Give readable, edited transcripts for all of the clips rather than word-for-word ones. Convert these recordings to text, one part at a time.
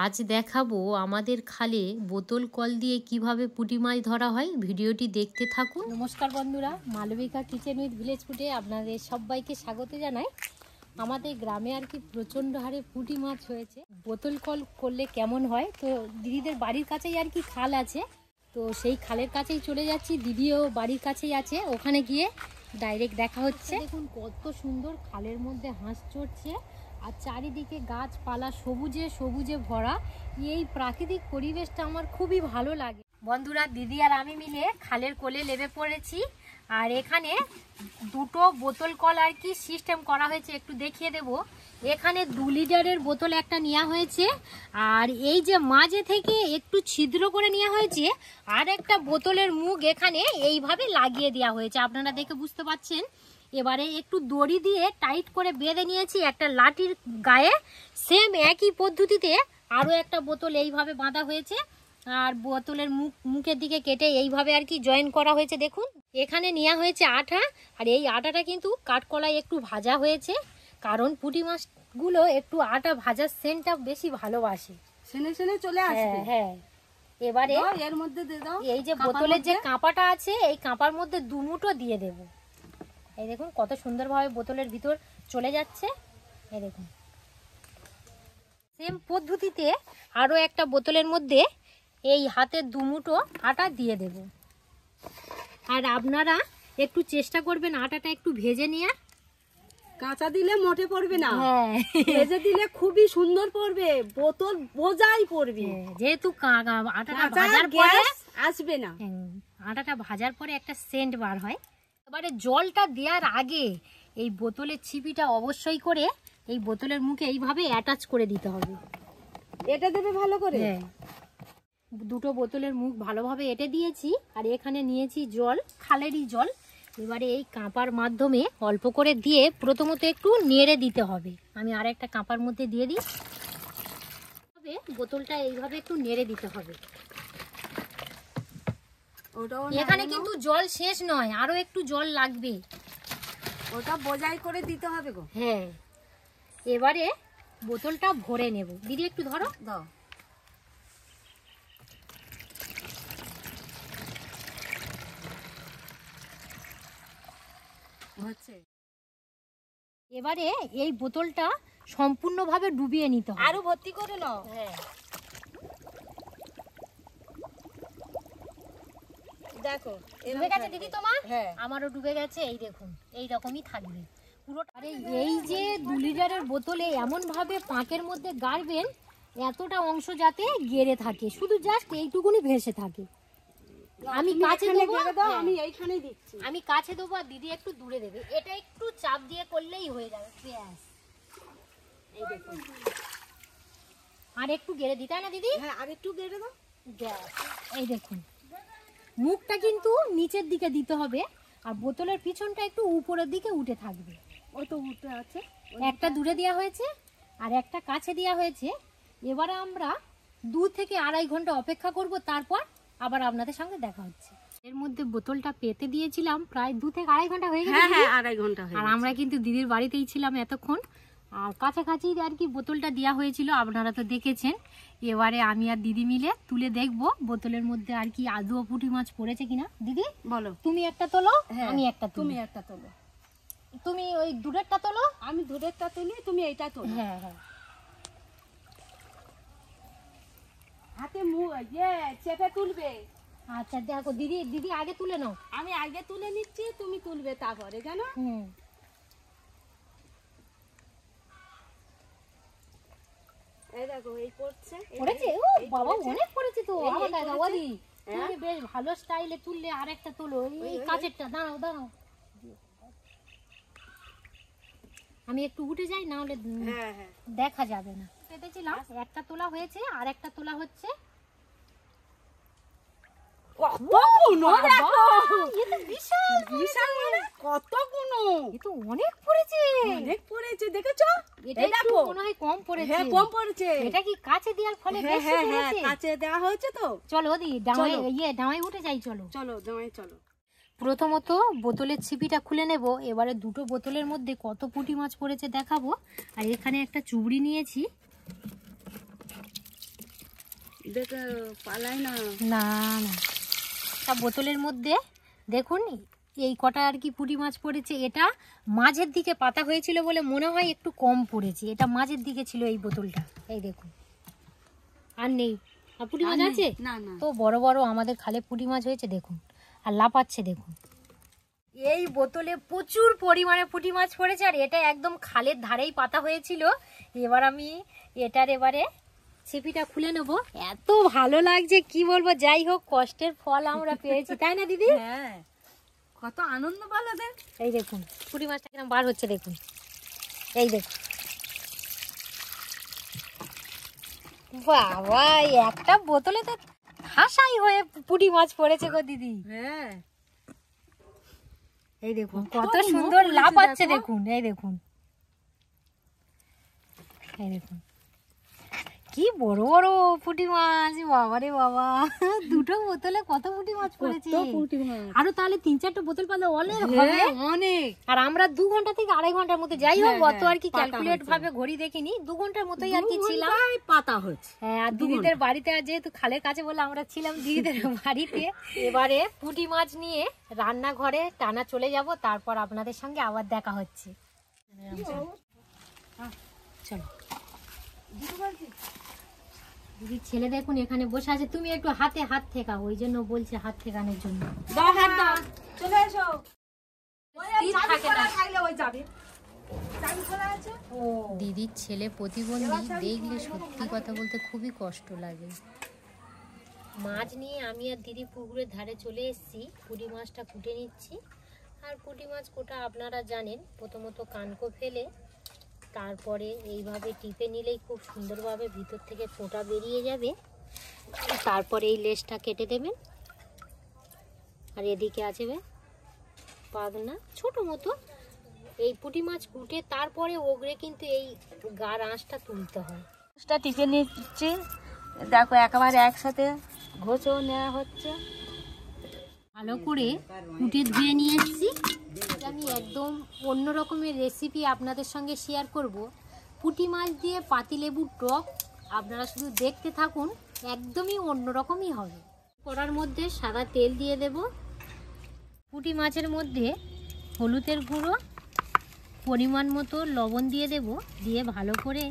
আজ দেখাবো আমাদের খালে বোতল কল দিয়ে কিভাবে পুঁটি মাছ ধরা হয়। ভিডিওটি দেখতে থাকুন। নমস্কার বন্ধুরা, মালবিকা কিচেন উইথ ভিলেজ ফুডে আপনাদের সবাইকে স্বাগত জানাই। আমাদের গ্রামে আর কি প্রচণ্ড হারে পুঁটি মাছ হয়েছে। বোতল কল করলে কেমন হয়, তো দিদিদের বাড়ির কাছেই আর কি খাল আছে, তো সেই খালের কাছেই চলে যাচ্ছি। দিদিও বাড়ির কাছেই আছে, ওখানে গিয়ে ডাইরেক্ট দেখা হচ্ছে। দেখুন কত সুন্দর খালের মধ্যে হাঁস চড়ছে আর চারিদিকে গাছপালা সবুজে সবুজে ভরা। এই প্রাকৃতিক পরিবেশটা আমার খুবই ভালো লাগে। বন্ধুরা, দিদি আর আমি মিলে খালের কোলে নেমে পড়েছি। আর এখানে দুটো বোতল কল আর কি সিস্টেম করা হয়েছে, একটু দেখিয়ে দেব। এখানে 2 লিটারের বোতল একটা নেওয়া হয়েছে, আর এই যে মাঝে থেকে একটু ছিদ্র করে নেওয়া হয়েছে, আর একটা বোতলের মুখ এখানে এইভাবে লাগিয়ে দেওয়া হয়েছে, আপনারা দেখে বুঝতে পারছেন। এবারে একটু দড়ি দিয়ে টাইট করে বেঁধে নিয়েছি একটা লাঠির গায়ে। সেম একই পদ্ধতিতে আরও একটা বোতল এইভাবে বাঁধা হয়েছে, আর বোতলের মুখের দিকে কেটে এইভাবে আর কি জয়েন করা হয়েছে। দেখুন এখানে নেওয়া হয়েছে আটা, আর এই আটাটা কিন্তু কাঠকলায় একটু ভাজা হয়েছে, কারণ পুঁটি মাছগুলো একটু আটা ভাজার সেন্টটা বেশি ভালোবাসে। সেনে চলে আসবে। হ্যাঁ, এবারে এর মধ্যে দিয়ে দাও এই যে বোতলের যে কাঁপাটা আছে, এই কাঁপার মধ্যে 2 মুঠো দিয়ে দেব। এই দেখুন কত সুন্দরভাবে বোতলের ভিতর চলে যাচ্ছে। এই দেখুন সেম পদ্ধতিতে আরও একটা বোতলের মধ্যে এই হাতের 2 মুঠো আটা দিয়ে দেব। আর আপনারা একটু চেষ্টা করবেন আটাটা একটু ভেজে নেওয়ার। কাঁচা দিলে মোটে পড়বে না, ভেজে দিলে খুবই সুন্দর পড়বে, বোতল বোঝাই পড়বে। যেহেতু আটাটা ভাজার পরে আসবে না, আটাটা ভাজার পরে একটা সেন্ট বার হয়। এবারে জলটা দেওয়ার আগে এই বোতলের ছিপিটা অবশ্যই করে এই বোতলের মুখে এইভাবে অ্যাটাচ করে দিতে হবে। এটা দেবে ভালো করে। হ্যাঁ, 2টো বোতলের মুখ ভালোভাবে এঁটে দিয়েছি, আর এখানে নিয়েছি জল, খালেরই জল। এবারে এই কাঁপার মাধ্যমে অল্প করে দিয়ে প্রথমত একটু নেড়ে দিতে হবে। আমি আর একটা কাঁপার মধ্যে দিয়ে দিই, বোতলটা এইভাবে একটু নেড়ে দিতে হবে। এখানে কিন্তু জল শেষ নয়, আরো একটু জল লাগবে, ওটা বোঝাই করে দিতে হবে গো। হ্যাঁ, এবারে বোতলটা ভরে নেব। দিদি একটু ধরো, দাও। হচ্ছে এবারে এই বোতলটা সম্পূর্ণভাবে ডুবিয়ে নিতে হবে। আরো ভর্তি করে নাও। হ্যাঁ, দেখো ডুবে গেছে দিদি তোমার? হ্যাঁ, আমারও ডুবে গেছে। এই দেখুন এই রকমই থাকবে পুরোটা। আরে এই যে 2 লিটারের বোতলে এমন ভাবে পাঁকের মধ্যে গাড়বেন এতটা অংশ যাতে গেড়ে থাকে, শুধু জাস্ট এইটুকুনি ভেসে থাকে। আমি কাছে দেবো, আমি এইখানেই দিচ্ছি। আমি কাছে দেবো আর দিদি একটু দূরে দেবে। এটা একটু চাপ দিয়ে করলেই হয়ে যাবে। ব্যাস, এই দেখুন। আর একটু গেড়ে দিতে হয় না দিদি? হ্যাঁ, আর একটু গেড়ে দাও। ব্যাস, এই দেখুন মুখটা কিন্তু নিচের দিকে দিতে হবে, আর বোতলের পিছনটা একটু উপরের দিকে উঠে থাকবে। ওই তো উঠে আছে, একটা দূরে দেওয়া হয়েছে আর একটা কাছে দেওয়া হয়েছে। এবারে আমরা 2 থেকে 2.5 ঘন্টা অপেক্ষা করব, তারপর আবার আপনাদের সঙ্গে দেখা হচ্ছে। এর মধ্যে বোতলটা পেতে দিয়েছিলাম, প্রায় 2 থেকে 2.5 ঘন্টা হয়ে গেছে। হ্যাঁ হ্যাঁ, 2.5 ঘন্টা হয়ে আর আমরা কিন্তু দিদির বাড়িতেই ছিলাম এতক্ষণ, আর কাছাকাছি আর কি বোতলটা দেওয়া হয়েছিল, আপনারা তো দেখেছেন। এবারে আমি আর দিদি মিলে তুলে দেখবো বোতলের মধ্যে আর কি আদৌ পুঁটি মাছ পড়েছে কিনা। দিদি বলো। তুমি একটা তোলো, আমি একটা তুলি। তুমি একটা তোলো। তুমি ওই দূরেরটা তোলো, আমি দূরেরটা তুলি, তুমি এইটা তোলো। হ্যাঁ হ্যাঁ, হাতে চেপে তুলবে। আচ্ছা দেখো দিদি, দিদি আগে তুলে নাও। আমি আগে তুলে নিচ্ছি, তুমি তুলবে তারপরে, জানো। এই দেখো এই পড়ছে, পড়েছে। ও বাবা, অনেক পড়েছে তো। আমার দাদা ওদি তুমি বেশ ভালো স্টাইলে তুললে। আরেকটা তোলো, এই কাচেরটা। দাঁড়াও দাঁড়াও, আমি একটু উঠে যাই, না হলে দেখা যাবে না। পেতেছিলাম, একটা তোলা হয়েছে আর একটা তোলা হচ্ছে। অনেক পড়েছে, অনেক পড়েছে, দেখেছো? এটা একটু মনে হয় কম পড়েছে। হ্যাঁ, কম পড়েছে। এটা কি কাছে দেওয়ার ফলে বেশি পড়েছে? কাছে দেওয়া হয়েছে তো। চলো দি ডাঙায় উঠে যাই। চলো চলো জামাই, চলো। প্রথমত বোতলের ছিপিটা খুলে নেব। এবারে 2টো বোতলের মধ্যে কত পুঁটি মাছ পড়েছে দেখাবো। আর এখানে একটা চুবড়ি নিয়েছি, দেখে পালাই না। না না, তা বোতলের মধ্যে দেখুন এই কটা আর কি পুঁটি মাছ পড়েছে। এটা মাঝের দিকে পাতা হয়েছিল বলে মনে হয় একটু কম পড়েছে, এটা মাঝের দিকে ছিল এই বোতলটা। এই দেখুন, আর নেই। আর পুঁটি মাছ আছে না না, তো বড় বড় আমাদের খালে পুঁটি মাছ হয়েছে দেখুন, আর লাফাচ্ছে দেখুন। এই বোতলে প্রচুর পরিমাণে পুঁটি মাছ পড়েছে, আর এটা একদম খালের ধারেই পাতা হয়েছিল। এবার আমি এবারে ছিপিটা খুলে নেব। এত ভালো লাগছে কি বলবো, যাই হোক কষ্টের ফল আমরা পেয়েছি, তাই না দিদি? হ্যাঁ, কত আনন্দ বলো দেখ। এই দেখুন পুঁটি মাছটা কিরকম বার হচ্ছে দেখুন, এই দেখুন। বাবা, একটা বোতলে তো হাসাই হয়ে পুঁটি মাছ পড়েছে গো দিদি। হ্যাঁ, এই দেখুন কত সুন্দর লাফাচ্ছে দেখুন। এই দেখুন, এই দেখুন কি বড় বড় পুঁটি মাছ, বাবারে বাবা। দুটো বোতলে কত পুঁটি মাছ পড়েছে। আরো তাহলে 3-4টা বোতল পালে অনেক হবে, অনেক। আর আমরা 2 ঘন্টা থেকে 2.5 ঘন্টার মধ্যে, যাই হোক অত আর কি ক্যালকুলেট ভাবে ঘড়ি দেখিনি, 2 ঘন্টার মতোই আর কি ছিলাম। পাতা হচ্ছে। হ্যাঁ, আর দিদিদের বাড়িতে, আর যেহেতু খালের কাছে বলে আমরা ছিলাম দিদিদের বাড়িতে। এবারে পুঁটি মাছ নিয়ে রান্নাঘরে টানা চলে যাব, তারপর আপনাদের সঙ্গে আবার দেখা হচ্ছে। চলো। দিদির ছেলে দেখুন এখানে বসে আছে, তুমি একটু হাতে হাত ঠেকাও, ওই জন্য বলছে হাত ঠেকানোর জন্য। চলে এসো। দিদির ছেলে প্রতিবন্ধী, দেখলে সত্যি কথা বলতে খুবই কষ্ট লাগে। মাছ নিয়ে আমি আর দিদি পুকুরের ধারে চলে এসেছি, পুঁটি মাছটা কুটে নিচ্ছি। আর পুঁটি মাছ কোটা আপনারা জানেন, প্রথমত কানকো ফেলে তারপরে এইভাবে টিপে নিলেই খুব সুন্দরভাবে ভিতর থেকে ফোঁটা বেরিয়ে যাবে। তারপরে এই লেজটা কেটে দেবেন, আর এদিকে আছে পাগনা ছোট মতো। এই পুঁটি মাছ কুটে তারপরে ওগরে কিন্তু এই গার আঁশটা তুলতে হয়। মাছটা টিপে নিচ্ছি, দেখো একেবারে একসাথে ঘষেও নেওয়া হচ্ছে। ভালো করে কুটে ধুয়ে নিয়ে এসেছি। আমি একদম অন্য রকমের রেসিপি আপনাদের সঙ্গে শেয়ার করব, পুঁটি মাছ দিয়ে পাতিলেবুর টক। আপনারা শুধু দেখতে থাকুন, একদমই অন্যরকমই হবে। কড়ার মধ্যে সাদা তেল দিয়ে দেব, পুঁটি মাছের মধ্যে হলুদের গুঁড়ো, পরিমাণ মতো লবণ দিয়ে দেব, দিয়ে ভালো করে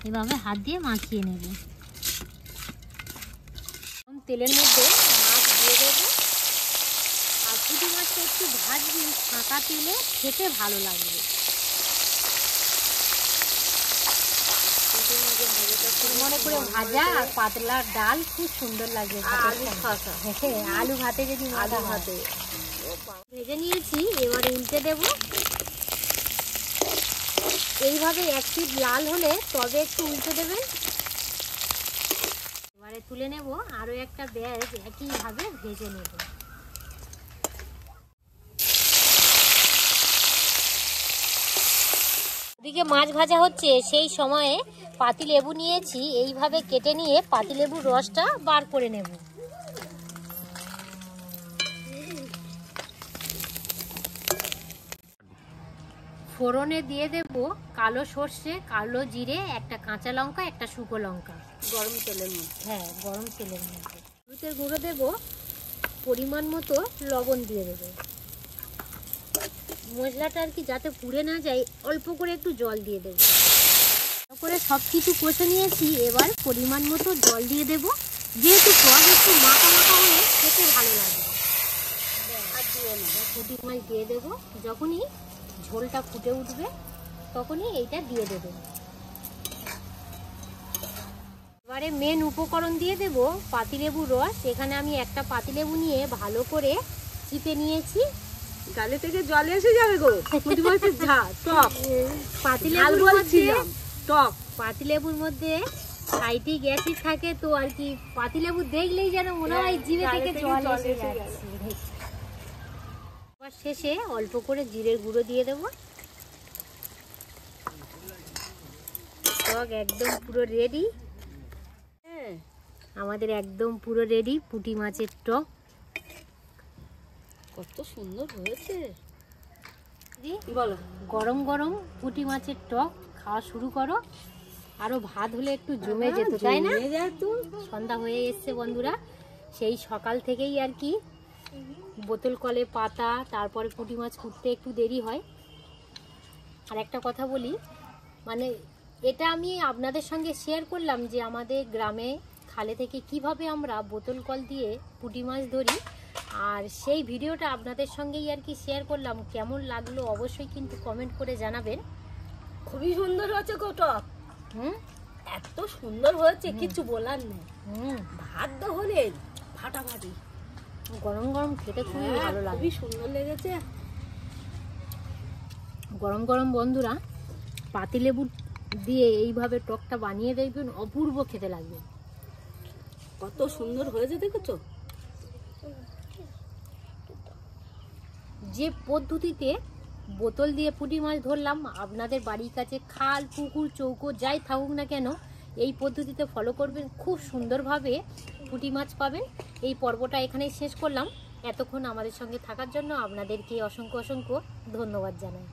এভাবে হাত দিয়ে মাখিয়ে নেব। তেলের মধ্যে মাছ দিয়ে দেবো, আর পুঁটি মাছটা একটু ভাজবি ফাঁকা তেলে, খেতে ভালো লাগবে। মনে করে ভাজা আর পাতলা ডাল খুব সুন্দর লাগবে। আলু ভাতে যদি আলু ভাতে ভেজে নিয়েছি, এবারে উল্টে দেব। এইভাবে এক পিঠ লাল হলে তবে একটু উল্টে দেবেন। এবারে তুলে নেব, আরো একটা ব্যাস একইভাবে ভেজে নেব। ওদিকে মাছ ভাজা হচ্ছে, সেই সময়ে পাতিলেবু নিয়েছি, এইভাবে কেটে নিয়ে পাতিলেবুর রসটা বার করে নেব। ফোড়নে দিয়ে দেব কালো সর্ষে, কালো জিরে, একটা কাঁচা লঙ্কা, একটা শুকনো লঙ্কা, গরম তেলের মধ্যে। হ্যাঁ, গরম তেলের মধ্যে। হলুদের গুঁড়ো দেব, পরিমাণ মতো লবণ দিয়ে দেব। মশলাটা আর কি যাতে পুড়ে না যায়, অল্প করে একটু জল দিয়ে দেব। তারপরে সব কিছু কষে নিয়েছি, এবার পরিমাণ মতো জল দিয়ে দেব, যেহেতু টক একটু মাখা মাখা হলে খেতে ভালো লাগবে। আর দিয়ে নেব, পুঁটি মাছ দিয়ে দেবো। যখনই ঝোলটা ফুটে উঠবে তখনই এইটা দিয়ে দেবেন। এবারে মেন উপকরণ দিয়ে দেব পাতিলেবুর রস। এখানে আমি একটা পাতিলেবু নিয়ে ভালো করে চিপে নিয়েছি। গালে থেকে জল এসে যাবে গো, পুঁটি মাছের ঝাল টক। পাতিলেবুর মধ্যে টক, পাতিলেবুর মধ্যে সাইট্রিক অ্যাসিড থাকে, তো আর কি পাতিলেবু দেখলেই যেন মনে হয় জিভে থেকে জল এসে যাচ্ছে। এবার শেষে অল্প করে জিরের গুঁড়ো দিয়ে দেব। টক একদম পুরো রেডি, আমাদের একদম পুরো রেডি পুঁটি মাছের টক। কত সুন্দর হয়েছে বলো। গরম গরম পুঁটি মাছের টক খাওয়া শুরু করো। আরো ভাত হলে একটু জমে যেত, তাই না? জমে যেত। সন্ধ্যা হয়ে এসছে বন্ধুরা, সেই সকাল থেকেই আর কি বোতল কলে পাতা, তারপরে পুঁটি মাছ কুটতে একটু দেরি হয়। আর একটা কথা বলি, মানে এটা আমি আপনাদের সঙ্গে শেয়ার করলাম যে আমাদের গ্রামে খালে থেকে কিভাবে আমরা বোতল কল দিয়ে পুঁটি মাছ ধরি, আর সেই ভিডিওটা আপনাদের সঙ্গেই আর কি শেয়ার করলাম। কেমন লাগলো অবশ্যই কিন্তু কমেন্ট করে জানাবেন। খুবই সুন্দর হয়েছে গোটক। এত সুন্দর হয়েছে কিছু বলার নেই। ভাত দা হলে ফাটাফাটি, গরম গরম খেতে খুবই ভালো লাগে, খুবই সুন্দর লেগেছে। গরম গরম বন্ধুরা পাতিলেবু দিয়ে এইভাবে টকটা বানিয়ে দেখবেন, অপূর্ব খেতে লাগবে। কত সুন্দর হয়েছে দেখেছো? যে পদ্ধতিতে বোতল দিয়ে পুঁটি মাছ ধরলাম, আপনাদের বাড়ির কাছে খাল, পুকুর, চৌকো যাই থাকুক না কেন, এই পদ্ধতিতে ফলো করবেন, খুব সুন্দরভাবে পুঁটি মাছ পাবেন। এই পর্বটা এখানেই শেষ করলাম। এতক্ষণ আমাদের সঙ্গে থাকার জন্য আপনাদেরকে অসংখ্য অসংখ্য ধন্যবাদ জানাই।